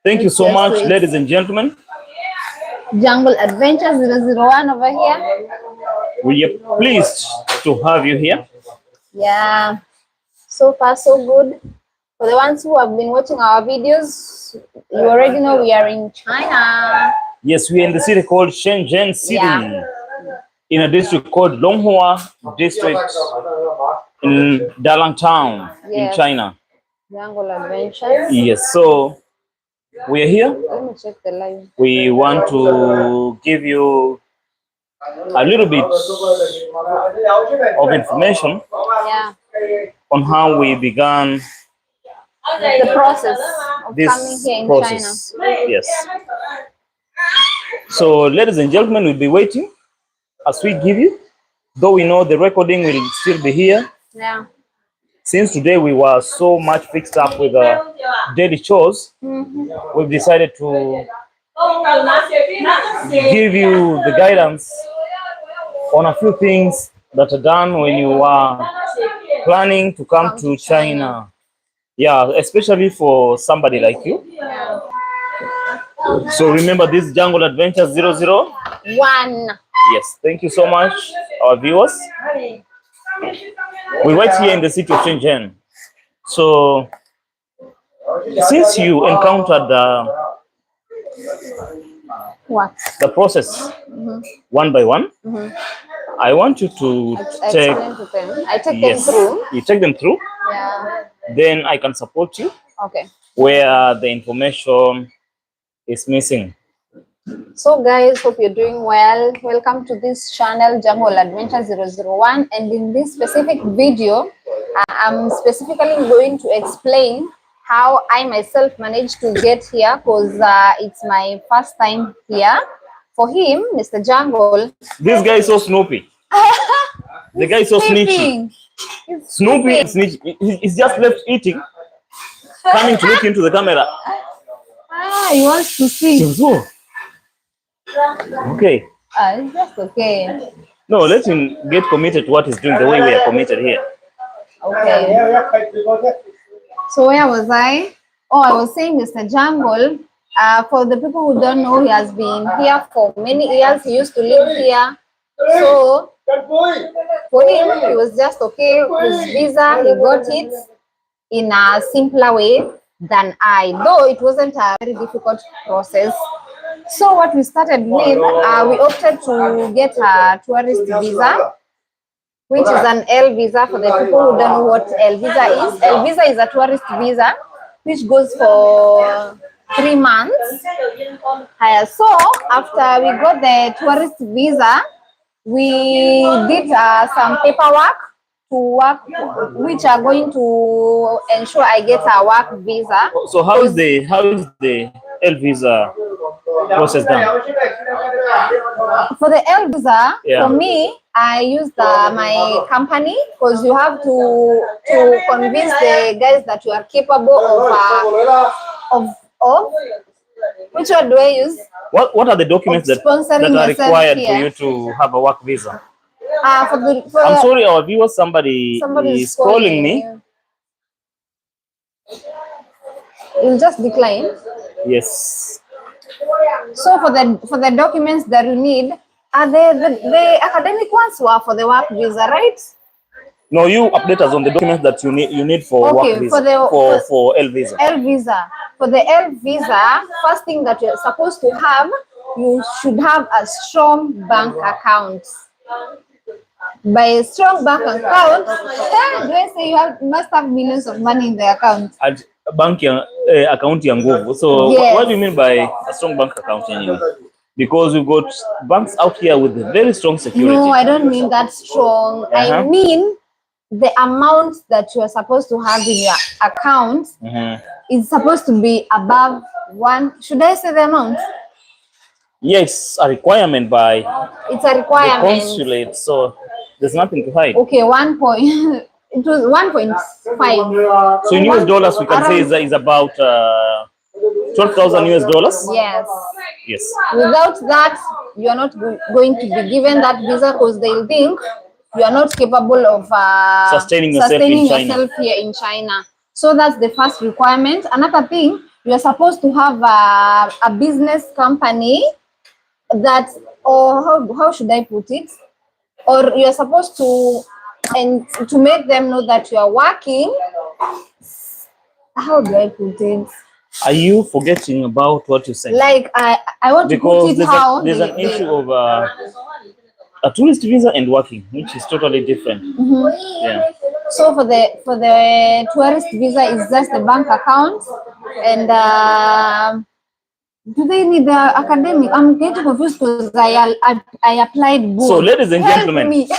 Thank you so much, ladies and gentlemen. JungleAdventures001 over here. We are pleased to have you here. Yeah, so far so good. For the ones who have been watching our videos, you already know we are in China. Yes, we are in the city called Shenzhen City, in a district called Longhua District in Dalang Town in China. Jungle Adventures. Yes, so we are here. Let me check the live. We want to give you a little bit of information on how we began the process of coming here in process. China. Yes. So, ladies and gentlemen, we'll be waiting as we give you, though we know the recording will still be here. Yeah. Since today we were so much fixed up with daily chores, we've decided to give you the guidance on a few things that are done when you are planning to come to China. Yeah, especially for somebody like you. Yeah. So remember this JungleAdventures001. Yes, thank you so much, our viewers. We right here in the city of Shenzhen. So since you encountered the process one by one, I want you to take them through. You take them through. Yeah. Then I can support you. Okay. Where the information is missing. So guys, hope you're doing well. Welcome to this channel, JungleAdventures001, and in this specific video, I'm specifically going to explain how I myself managed to get here, because it's my first time here. For him, Mr. Jungle, this guy is so snoopy. The guy is so snitchy. Snoopy and snitchy. He's just left eating, coming to look into the camera. He wants to see. Okay. It's just okay. No, let him get committed to what he's doing the way we are committed here. Okay. So where was I? Oh, I was saying Mr. Jungle. For the people who don't know, he has been here for many years. He used to live here. So for him, it was just okay. His visa, he got it in a simpler way than I, though it wasn't a very difficult process. So what we started with, we opted to get a tourist visa, which is an L visa. For the people who don't know what L visa is, L visa is a tourist visa which goes for 3 months. So after we got the tourist visa, we did some paperwork to work, which are going to ensure I get a work visa. So how is the L visa process done? For the L visa, for me, I used my company, because you have to convince the guys that you are capable of which one do I use? What are the documents that are required for you to have a work visa? I'm sorry, our viewers, somebody is calling me. You'll just decline. Yes. So for the documents that you need, are the academic ones were for the work visa, right? No, you update us on the documents that you need for work visa, for L visa. L visa. For the L visa, first thing that you're supposed to have, you should have a strong bank account. By a strong bank account, do I say must have millions of money in the account? At bank account yanguvu. So what do you mean by a strong bank account anyway? Because we've got banks out here with very strong security. No, I don't mean that strong. I mean the amount that you are supposed to have in your account is supposed to be above one. Should I say the amount? Yes, a requirement by it's a requirement. The consulate, so there's nothing to hide. Okay, it was 1.5. So in US dollars, we can say is about 12,000 US dollars. Yes. Yes. Without that, you are not going to be given that visa, because they'll think you are not capable of sustaining yourself here in China. So that's the first requirement. Another thing, you're supposed to have a business company that, or how should I put it? Or you're supposed to, and to make them know that you are working. How do I put it? Are you forgetting about what you said? Like I want because to put it there's an issue of a tourist visa and working, which is totally different. Yeah. So for the tourist visa is just the bank account, and do they need the academic? I'm getting confused because I applied both. So ladies and Help gentlemen, me.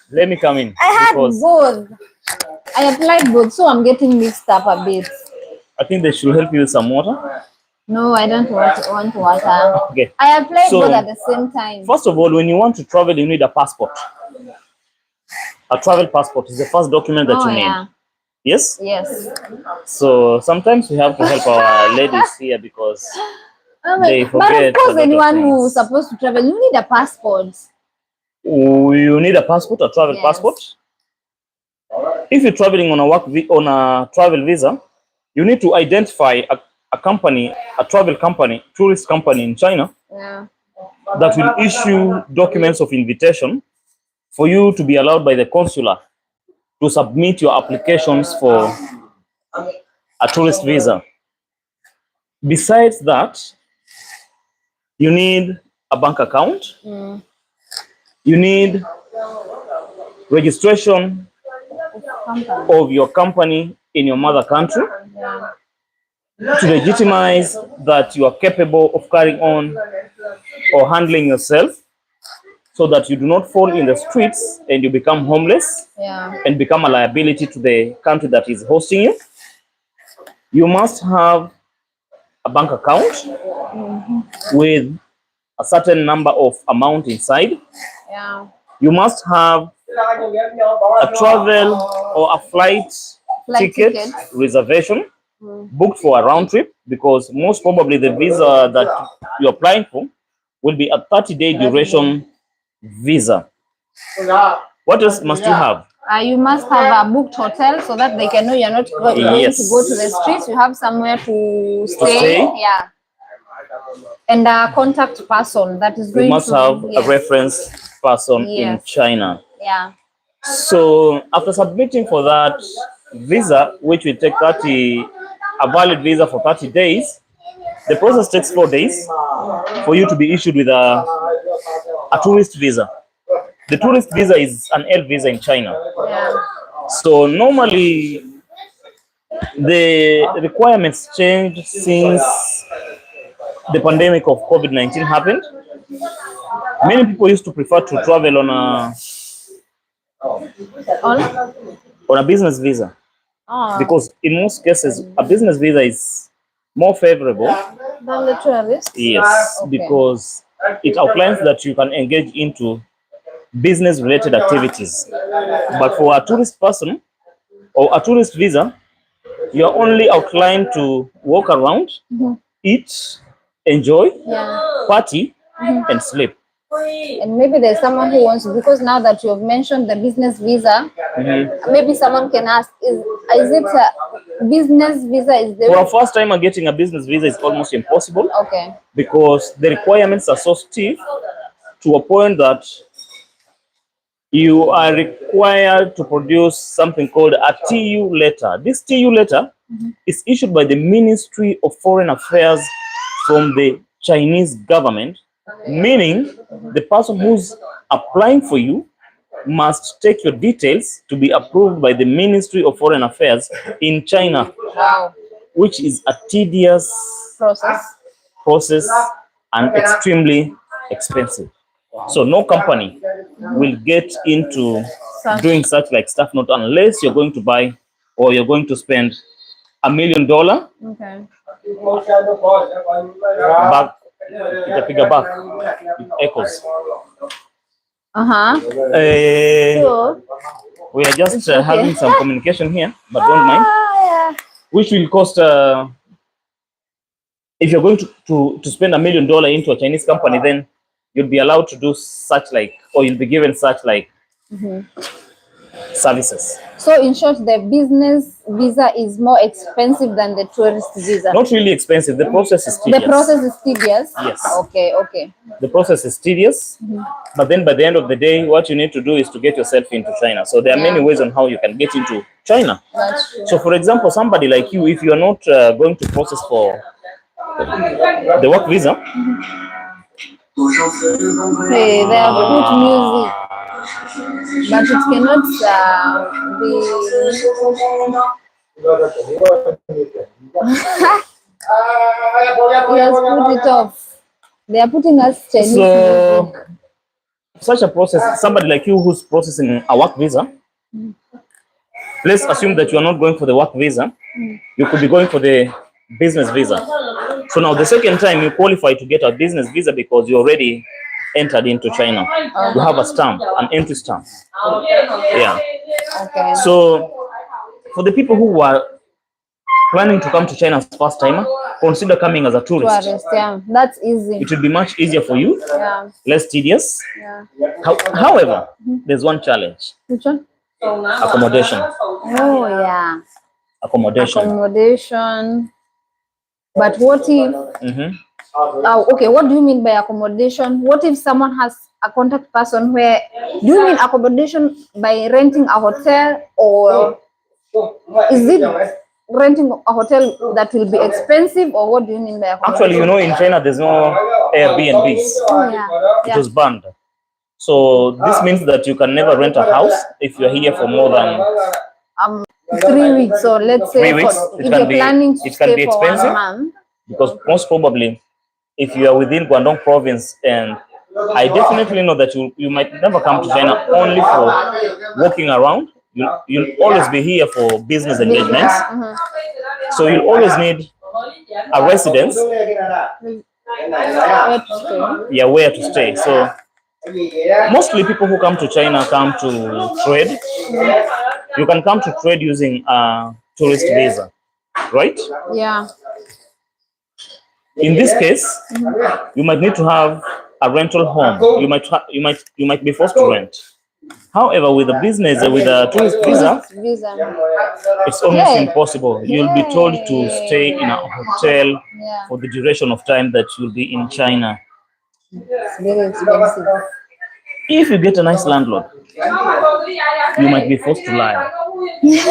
let me come in. I had both. I applied both, so I'm getting mixed up a bit. I think they should help you with some water. No, I don't want water. Okay. I applied both at the same time. First of all, when you want to travel, you need a passport. A travel passport is the first document that you need. Yeah. Yes? Yes. So sometimes we have to help our ladies here because they forget. But of course, anyone who's supposed to travel, you need a passport. You need a passport, a travel passport. If you're traveling on a travel visa, you need to identify a company, a travel company, tourist company in China that will issue documents of invitation for you to be allowed by the consular to submit your applications for a tourist visa. Besides that, you need a bank account. You need registration of your company in your mother country to legitimize that you are capable of carrying on or handling yourself, so that you do not fall in the streets and you become homeless and become a liability to the country that is hosting you. You must have a bank account with a certain number of amount inside. You must have a travel or a flight ticket reservation booked for a round trip, because most probably the visa that you're applying for will be a 30-day duration visa. What else must you have? You must have a booked hotel so that they can know you're not going to go to the streets. You have somewhere to stay. Yeah. And a contact person that is going to... You must have a reference person in China. Yeah. So after submitting for that visa, which will take a valid visa for 30 days, the process takes 4 days for you to be issued with a tourist visa. The tourist visa is an L visa in China. So normally the requirements changed since the pandemic of COVID-19 happened. Many people used to prefer to travel on a business visa, because in most cases a business visa is more favorable than the tourist. Yes, because it outlines that you can engage into business related activities. But for a tourist person or a tourist visa, you're only outlined to walk around, eat, enjoy, party, and sleep. And maybe there's someone who wants, because now that you have mentioned the business visa, maybe someone can ask, is it a business visa? For a first timer, getting a business visa is almost impossible. Okay. Because the requirements are so stiff to a point that you are required to produce something called a TU letter. This TU letter is issued by the Ministry of Foreign Affairs from the Chinese government, meaning the person who's applying for you must take your details to be approved by the Ministry of Foreign Affairs in China, which is a tedious process and extremely expensive. So no company will get into doing such like stuff, not unless you're going to buy or you're going to spend $1 million. Okay. Back, the back, it echoes. So we are just having some communication here, but don't mind. Which will cost, if you're going to spend $1 million into a Chinese company, then you'll be allowed to do such like, or you'll be given such like services. So in short, the business visa is more expensive than the tourist visa. Not really expensive. The process is tedious. The process is tedious? Yes. Okay, okay. The process is tedious, but then by the end of the day, what you need to do is to get yourself into China. So there are many ways on how you can get into China. That's true. So for example, somebody like you, if you are not going to process for the work visa, Hey, they have put music, but it cannot be. Yes, put it off. They are putting us Chinese so music. Such a process, somebody like you who's processing a work visa, let's assume that you are not going for the work visa, you could be going for the business visa. So now the second time you qualify to get a business visa because you already entered into China. You have a stamp, an entry stamp. Yeah. Okay. So for the people who are planning to come to China as first timer, consider coming as a tourist. Tourist, yeah, that's easy. It will be much easier for you, Yeah. less tedious. Yeah. However, there's one challenge. Which one? Accommodation. Oh yeah. Accommodation. But what if? Okay, what do you mean by accommodation? What if someone has a contact person where? Do you mean accommodation by renting a hotel, or is it renting a hotel that will be expensive, or what do you mean by accommodation? Actually, you know, in China, there's no Airbnbs. Oh, yeah. It was banned. So this means that you can never rent a house if you're here for more than 3 weeks. So let's say 3 weeks. if you're planning to stay for 1 month. Because most probably, if you are within Guangdong province, and I definitely know that you might never come to China only for walking around. You'll always be here for business engagements. So you'll always need a residence. Yeah, where to stay. So mostly people who come to China come to trade. You can come to trade using a tourist visa, right? Yeah. In this case, you might need to have a rental home. You might be forced to rent. However, with a business, with a tourist visa, it's almost impossible. You'll be told to stay in a hotel for the duration of time that you'll be in China. It's very expensive. If you get a nice landlord, you might be forced to lie. You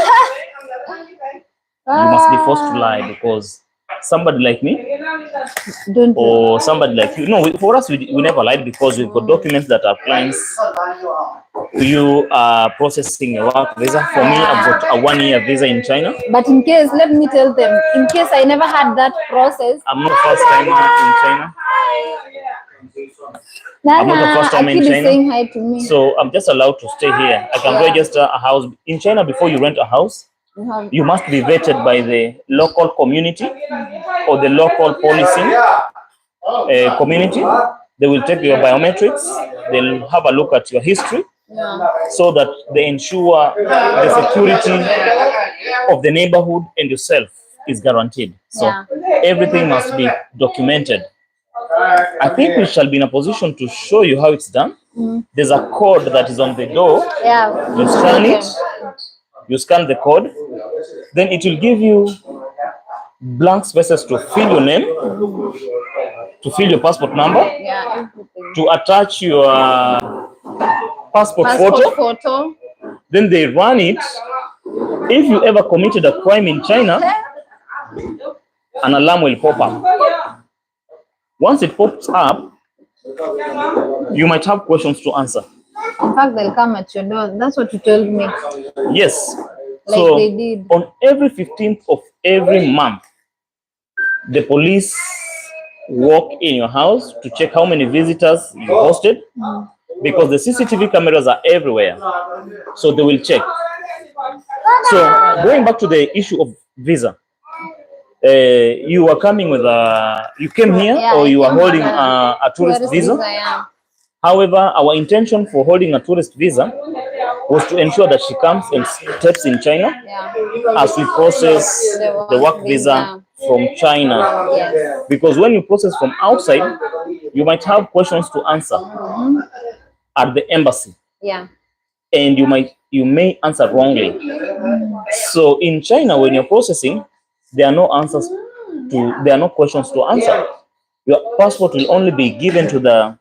must be forced to lie because somebody like me or somebody like you, no, for us, we never lied because we've got documents that our clients, you are processing a work visa. For me, I've got a 1-year visa in China. But in case, let me tell them, in case I never had that process. I'm not first timer in China. I'm not the first time in China. Saying hi to me. So I'm just allowed to stay here. I can register a house. In China, before you rent a house, you must be vetted by the local community or the local policing community. They will take your biometrics. They'll have a look at your history so that they ensure the security of the neighborhood and yourself is guaranteed. So everything must be documented. I think we shall be in a position to show you how it's done. There's a code that is on the door. You scan it. You scan the code. Then it will give you blank spaces to fill your name, to fill your passport number, to attach your passport photo. Then they run it. If you ever committed a crime in China, an alarm will pop up. Once it pops up, you might have questions to answer. In fact, they'll come at your door. That's what you told me. Yes. Like so they did. On every 15th of every month, the police walk in your house to check how many visitors you hosted, because the CCTV cameras are everywhere. So they will check. So going back to the issue of visa, you are coming with you came here or you are holding a tourist visa. However, our intention for holding a tourist visa was to ensure that she comes and steps in China as we process the work visa from China. Because when you process from outside, you might have questions to answer at the embassy. And you might you may answer wrongly. So in China, when you're processing, there are no questions to answer. Your passport will only be given to the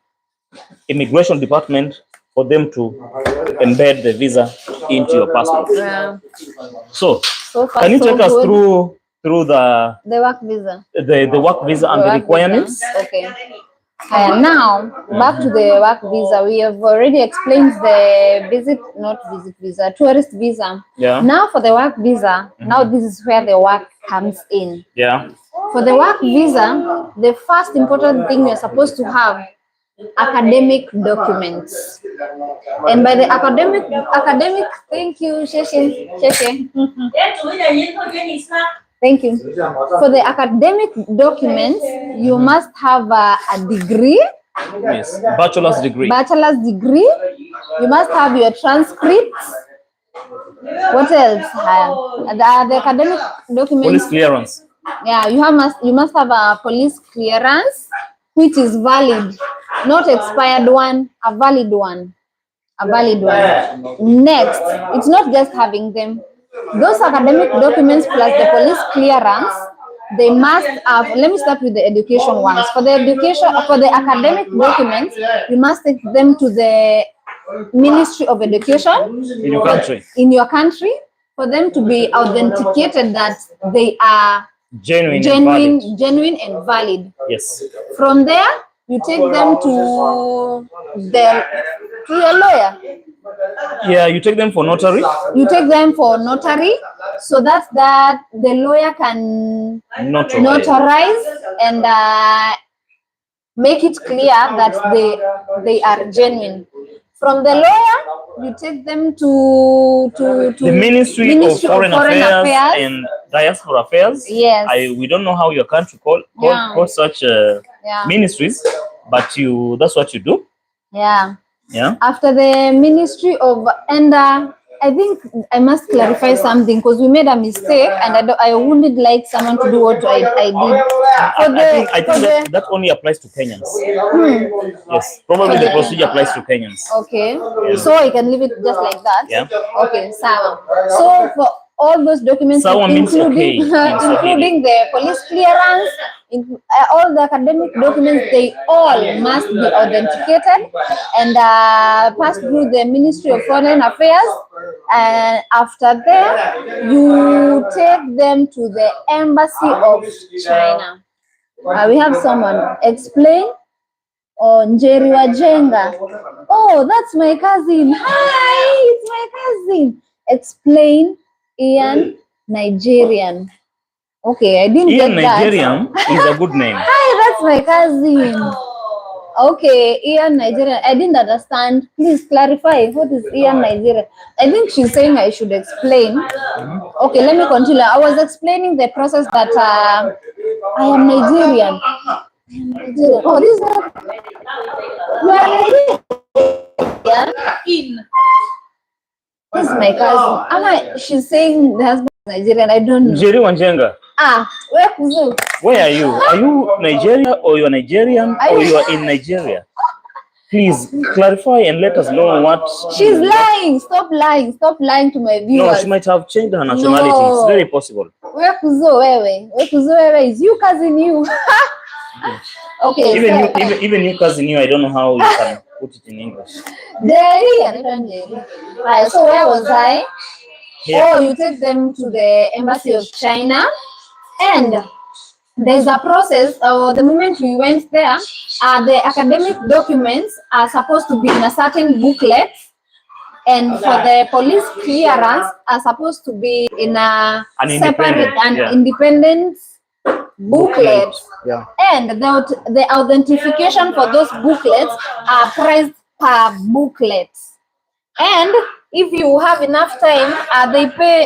immigration department for them to embed the visa into your passport. Yeah. So far, can you take us good. through the work visa, the work visa and the requirements? Visa. Okay. Now back to the work visa. We have already explained the tourist visa. Yeah. Now for the work visa, now this is where the work comes in. Yeah. For the work visa, the first important thing you're supposed to have academic documents. And by the academic, thank you, Sheshe. Thank you. For the academic documents, you must have a degree. Yes, bachelor's degree. Bachelor's degree. You must have your transcripts. What else? The academic documents. Police clearance. Yeah, you must have a police clearance, which is valid, not expired one, a valid one. A valid one. Next, it's not just having them. Those academic documents plus the police clearance, they must have. Let me start with the education ones. For the academic documents, you must take them to the Ministry of Education in your country. In your country, for them to be authenticated that they are genuine and valid. Yes. From there, you take them to your lawyer. Yeah, you take them for notary. You take them for notary, so that the lawyer can notarize and make it clear that they are genuine. From the lawyer, you take them to the Ministry of Foreign Affairs and Diaspora Affairs. Yes. We don't know how your country call such ministries, but that's what you do. Yeah. Yeah. After the Ministry of I think I must clarify something because we made a mistake, and I wouldn't like someone to do what I did. I think that only applies to Kenyans. Yes, probably the procedure applies to Kenyans. Okay, yeah. So I can leave it just like that. Yeah. Okay, so for all those documents, including the police clearance, all the academic documents, they all must be authenticated and pass through the Ministry of Foreign Affairs. And after that, you take them to the Embassy of China. We have someone explain. Oh, Njeri Wajenga. Oh, that's my cousin. Hi, it's my cousin. Explain. Ian Nigerian. Okay, I didn't Ian get that. Nigerian is a good name. Hi, that's my cousin. Okay, Ian Nigerian. I didn't understand. Please clarify. What is Ian Nigerian? I think she's saying I should explain. Okay, let me continue. I was explaining the process that I am Nigerian. Oh, this is not. You are Nigerian. This is my cousin. She's saying the husband is Nigerian. I don't know. Njeri Wanjenga. Where are you? Are you Nigeria or you are Nigerian or you are in Nigeria? Please clarify and let us know what. She's lying. Stop lying. Stop lying to my viewers. No, she might have changed her nationality. No. It's very possible. Where is you cousin you? Okay. Even you cousin you, I don't know how you can put it in English. Right, so where was I? Yeah. Oh, you take them to the Embassy of China, and there's a process. The moment we went there, the academic documents are supposed to be in a certain booklet, and for the police clearance are supposed to be in an independent booklet. Yeah. And the authentication for those booklets are priced per booklet. And if you have enough time,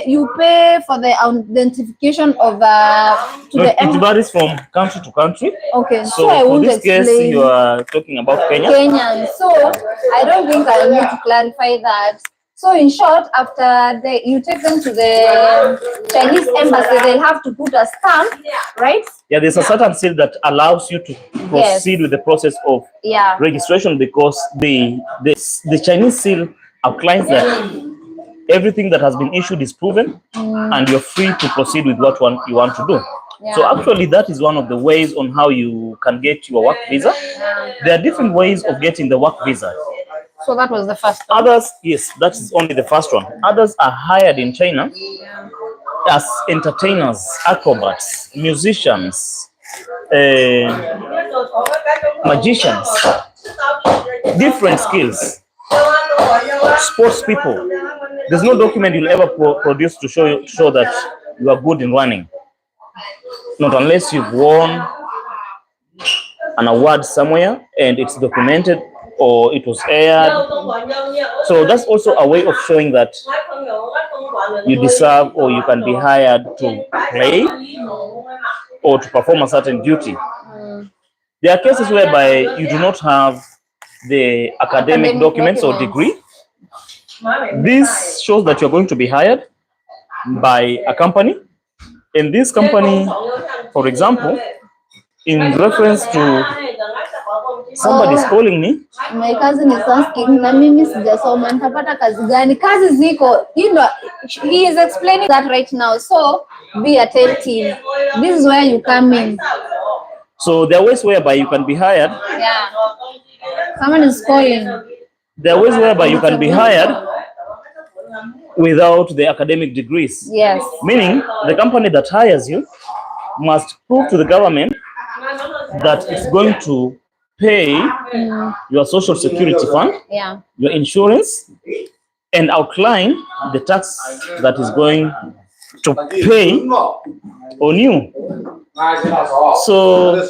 you pay for the identification of it varies from country to country. Okay, so I won't this explain. Case, you are talking about Kenya. Kenyan. So I don't think I need to clarify that. So in short, after you take them to the Chinese embassy, they'll have to put a stamp, right? Yeah, there's a certain seal that allows you to proceed with the process of registration, because the Chinese seal outlines that everything that has been issued is proven, and you're free to proceed with what one you want to do. Yeah. So actually, that is one of the ways on how you can get your work visa. There are different ways of getting the work visa. So that was the first one. Others, yes, that is only the first one. Others are hired in China as entertainers, acrobats, musicians, magicians, different skills, sports people. There's no document you'll ever produce to show that you are good in running. Not unless you've won an award somewhere and it's documented or it was aired. So that's also a way of showing that you deserve or you can be hired to play or to perform a certain duty. There are cases whereby you do not have the academic documents or degree. This shows that you're going to be hired by a company. And this company, for example, in reference to somebody's calling me. My cousin is asking, na mimi sijasoma nitapata kazi gani? Kazi ziko. You know, he is explaining that right now. So be attentive. This is where you come in. So there are ways whereby you can be hired. Yeah. Someone is calling. There are ways whereby you can be hired without the academic degrees. Yes. Meaning the company that hires you must prove to the government that it's going to pay your social security fund, your insurance, and outline the tax that is going to pay on you. So,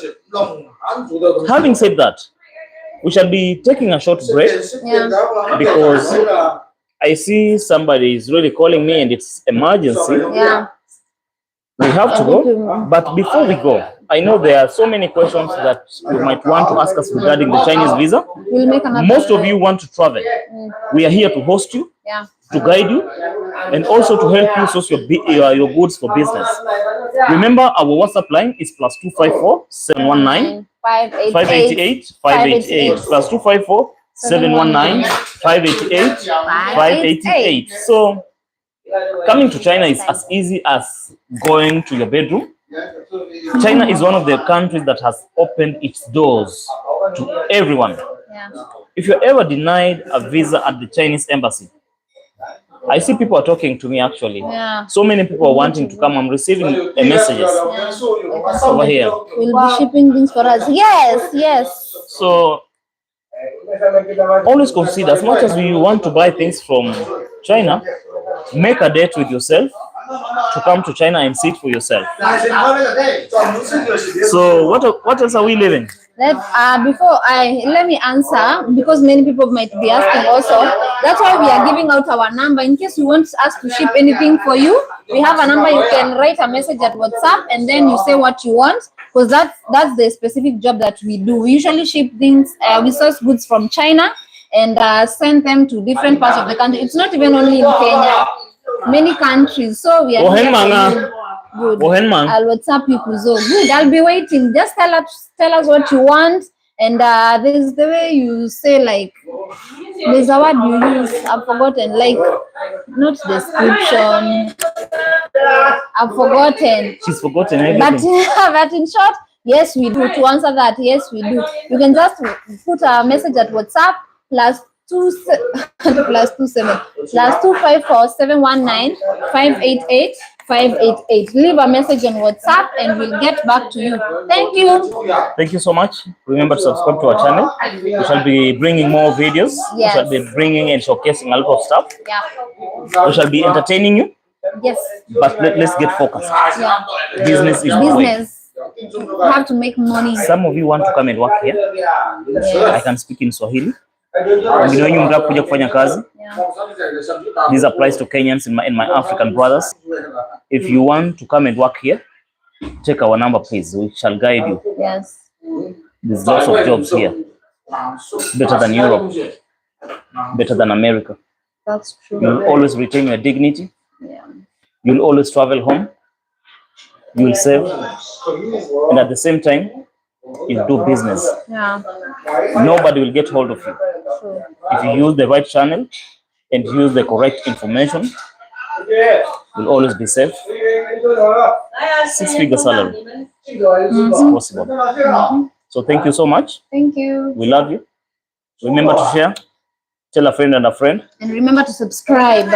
having said that, we shall be taking a short break because I see somebody is really calling me and it's emergency. We have to go, but before we go, I know there are so many questions that you might want to ask us regarding the Chinese visa. Most of you want to travel. We are here to host you, to guide you, and also to help you source your goods for business. Remember, our WhatsApp line is +254 719 588 588 +254 719 588 588. So coming to China is as easy as going to your bedroom. China is one of the countries that has opened its doors to everyone. If you're ever denied a visa at the Chinese embassy, I see people are talking to me actually. So many people are wanting to come. I'm receiving messages over here. We'll be shipping things for us. Yes. So always consider, as much as you want to buy things from China, make a date with yourself to come to China and see it for yourself. So what else are we living? Let me answer, because many people might be asking also. That's why we are giving out our number in case you want us to ship anything for you. We have a number. You can write a message at WhatsApp and then you say what you want, because that's the specific job that we do. We usually ship things. We source goods from China and send them to different parts of the country. It's not even only in Kenya, many countries. So we are here. Good. I'll WhatsApp you, Kuzo. Good. I'll be waiting. Just tell us what you want, and there's the way you say, like, there's a word you use. I've forgotten. Like, not description. I've forgotten. She's forgotten everything. But in short, yes, we do. To answer that, yes, we do. You can just put a message at WhatsApp +254 719 588 588. Leave a message on WhatsApp and we'll get back to you. Thank you. Thank you so much. Remember to subscribe to our channel. We shall be bringing more videos. We shall be bringing and showcasing a lot of stuff. We shall be entertaining you. Yes. But let's get focused. Business is the way. You have to make money. Some of you want to come and work here. I can speak in Swahili. Kuja kufanya kazi. This applies to Kenyans and my African brothers. If you want to come and work here, take our number, please. We shall guide you. Yes. There's lots of jobs here. Better than Europe. Better than America. That's true. You'll always retain your dignity. You'll always travel home. You'll save. And at the same time, you'll do business. Nobody will get hold of you. If you use the right channel, and use the correct information, will always be safe. 6-figure salary is possible. So thank you so much. Thank you. We love you. Remember to share, tell a friend and a friend. And remember to subscribe.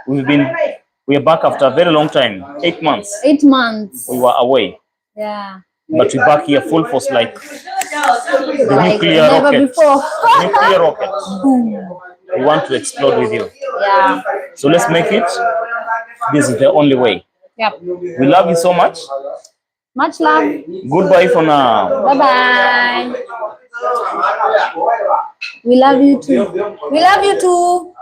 We are back after a very long time, 8 months. 8 months. We were away. Yeah. But we're back here full force like the Like nuclear never rocket. before. Nuclear rocket. We want to explode with you. Yeah. So let's make it. This is the only way. Yep. We love you so much. Much love. Goodbye for now. Bye-bye. We love you too. We love you too.